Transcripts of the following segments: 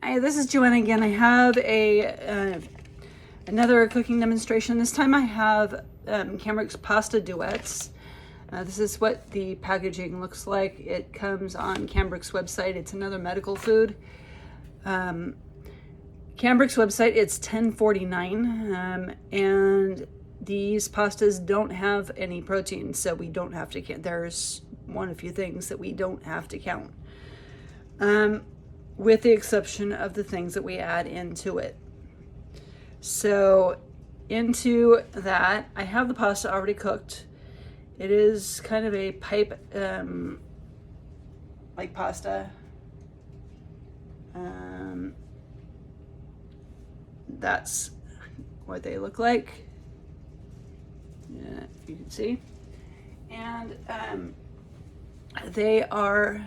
Hi, this is Joanna again. I have another cooking demonstration. This time I have Cambrix pasta duets. This is what the packaging looks like. It comes on Cambrix website. It's another medical food. Cambrix website, it's $10.49, and these pastas don't have any protein, so we don't have to count. There's one of few things that we don't have to count, with the exception of the things that we add into it. So into that, I have the pasta already cooked. It is kind of a pipe like pasta. That's what they look like. Yeah, you can see. And they are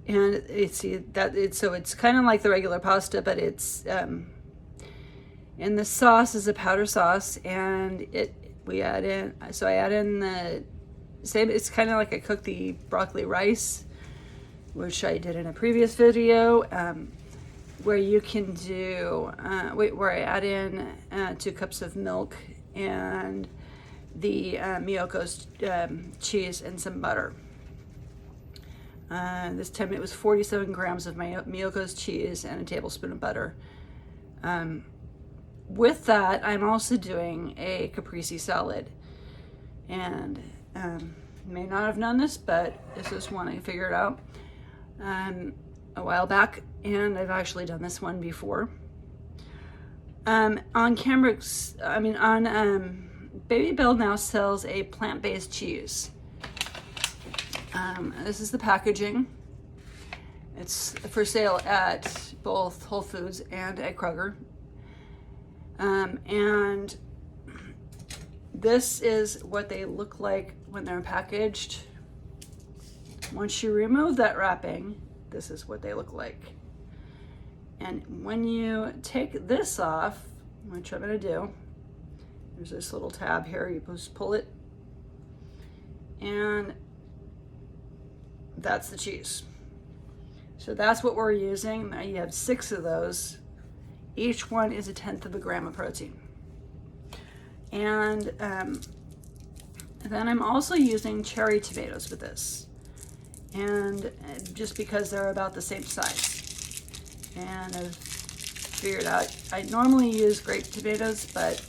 and it's kind of like the regular pasta, but it's and the sauce is a powder sauce, and I add in the same. It's kind of like I cook the broccoli rice, which I did in a previous video, where you can do where I add in 2 cups of milk and the Miyoko's cheese and some butter. This time it was 47 grams of my Miyoko's cheese and a tablespoon of butter. With that, I'm also doing a caprese salad. And may not have known this, but this is one I figured out a while back, and I've actually done this one before. On Cambrix, Babybel now sells a plant-based cheese. This is the packaging. It's for sale at both Whole Foods and at Kroger. And this is what they look like when they're packaged. Once you remove that wrapping, this is what they look like. And when you take this off, which I'm going to do, there's this little tab here, you just pull it, and that's the cheese. So that's what we're using. Now you have 6 of those. Each one is 1/10 of a gram of protein. And then I'm also using cherry tomatoes with this. And just because they're about the same size. And I've figured out, I normally use grape tomatoes, but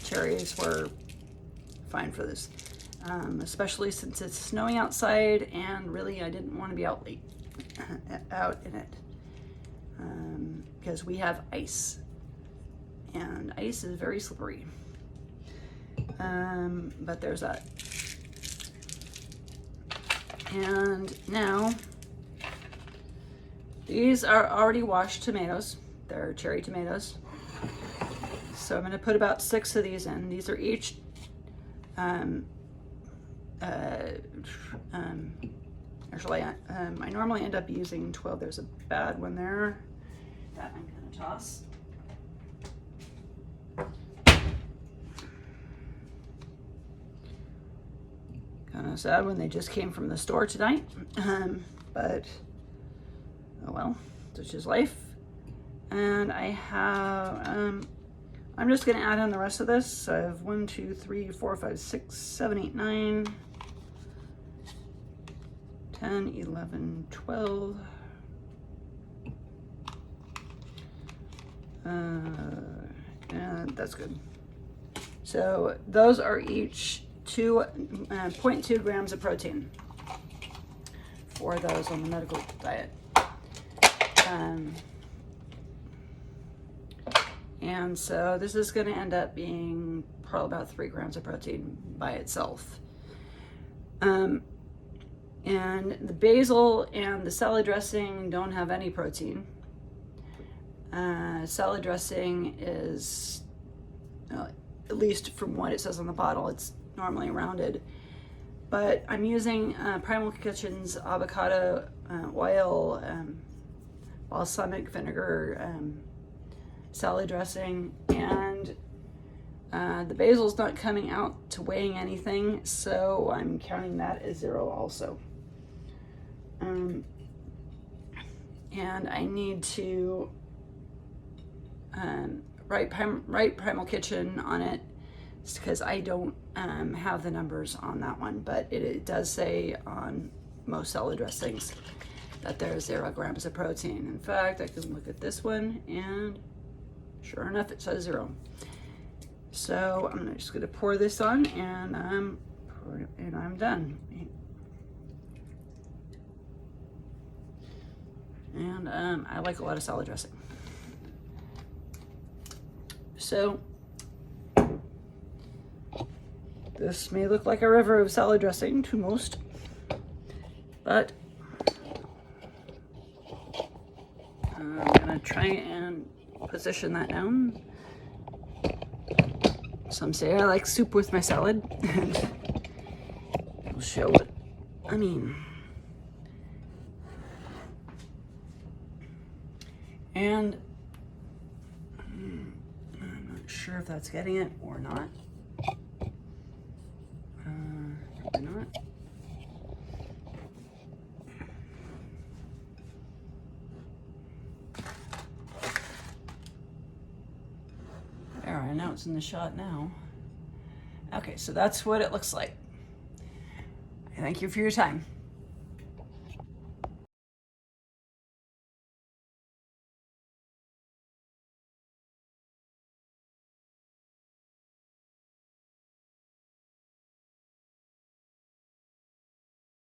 cherries were fine for this. Especially since it's snowing outside, and really I didn't want to be out late out in it, because we have ice, and ice is very slippery. But there's that. And now these are already washed tomatoes. They're cherry tomatoes. So I'm going to put about 6 of these in. These are each actually, I normally end up using 12. There's a bad one there that I'm going to toss. Kind of sad when they just came from the store tonight, but oh well, such is life. And I have, I'm just going to add in the rest of this. So I have 1, 2, 3, 4, 5, 6, 7, 8, 9, 10, 11, 12. And that's good. So those are each 0.2 grams of protein for those on the medical diet. And so this is going to end up being probably about 3 grams of protein by itself. And the basil and the salad dressing don't have any protein. Salad dressing is, at least from what it says on the bottle, it's normally rounded. But I'm using Primal Kitchen's avocado oil, balsamic vinegar, salad dressing, and the basil's not coming out to weighing anything, so I'm counting that as 0 also. And I need to write Primal Kitchen on it, because I don't have the numbers on that one, but it does say on most salad dressings that there's 0 grams of protein. In fact, I can look at this one, and sure enough, it says 0. So I'm just gonna pour this on, and I'm done. And I like a lot of salad dressing. So this may look like a river of salad dressing to most, but I'm gonna try and position that down. Some say I like soup with my salad. I'll show what I mean. And I'm not sure if that's getting it or not. Probably not. There, I know it's in the shot now. Okay, so that's what it looks like. Thank you for your time.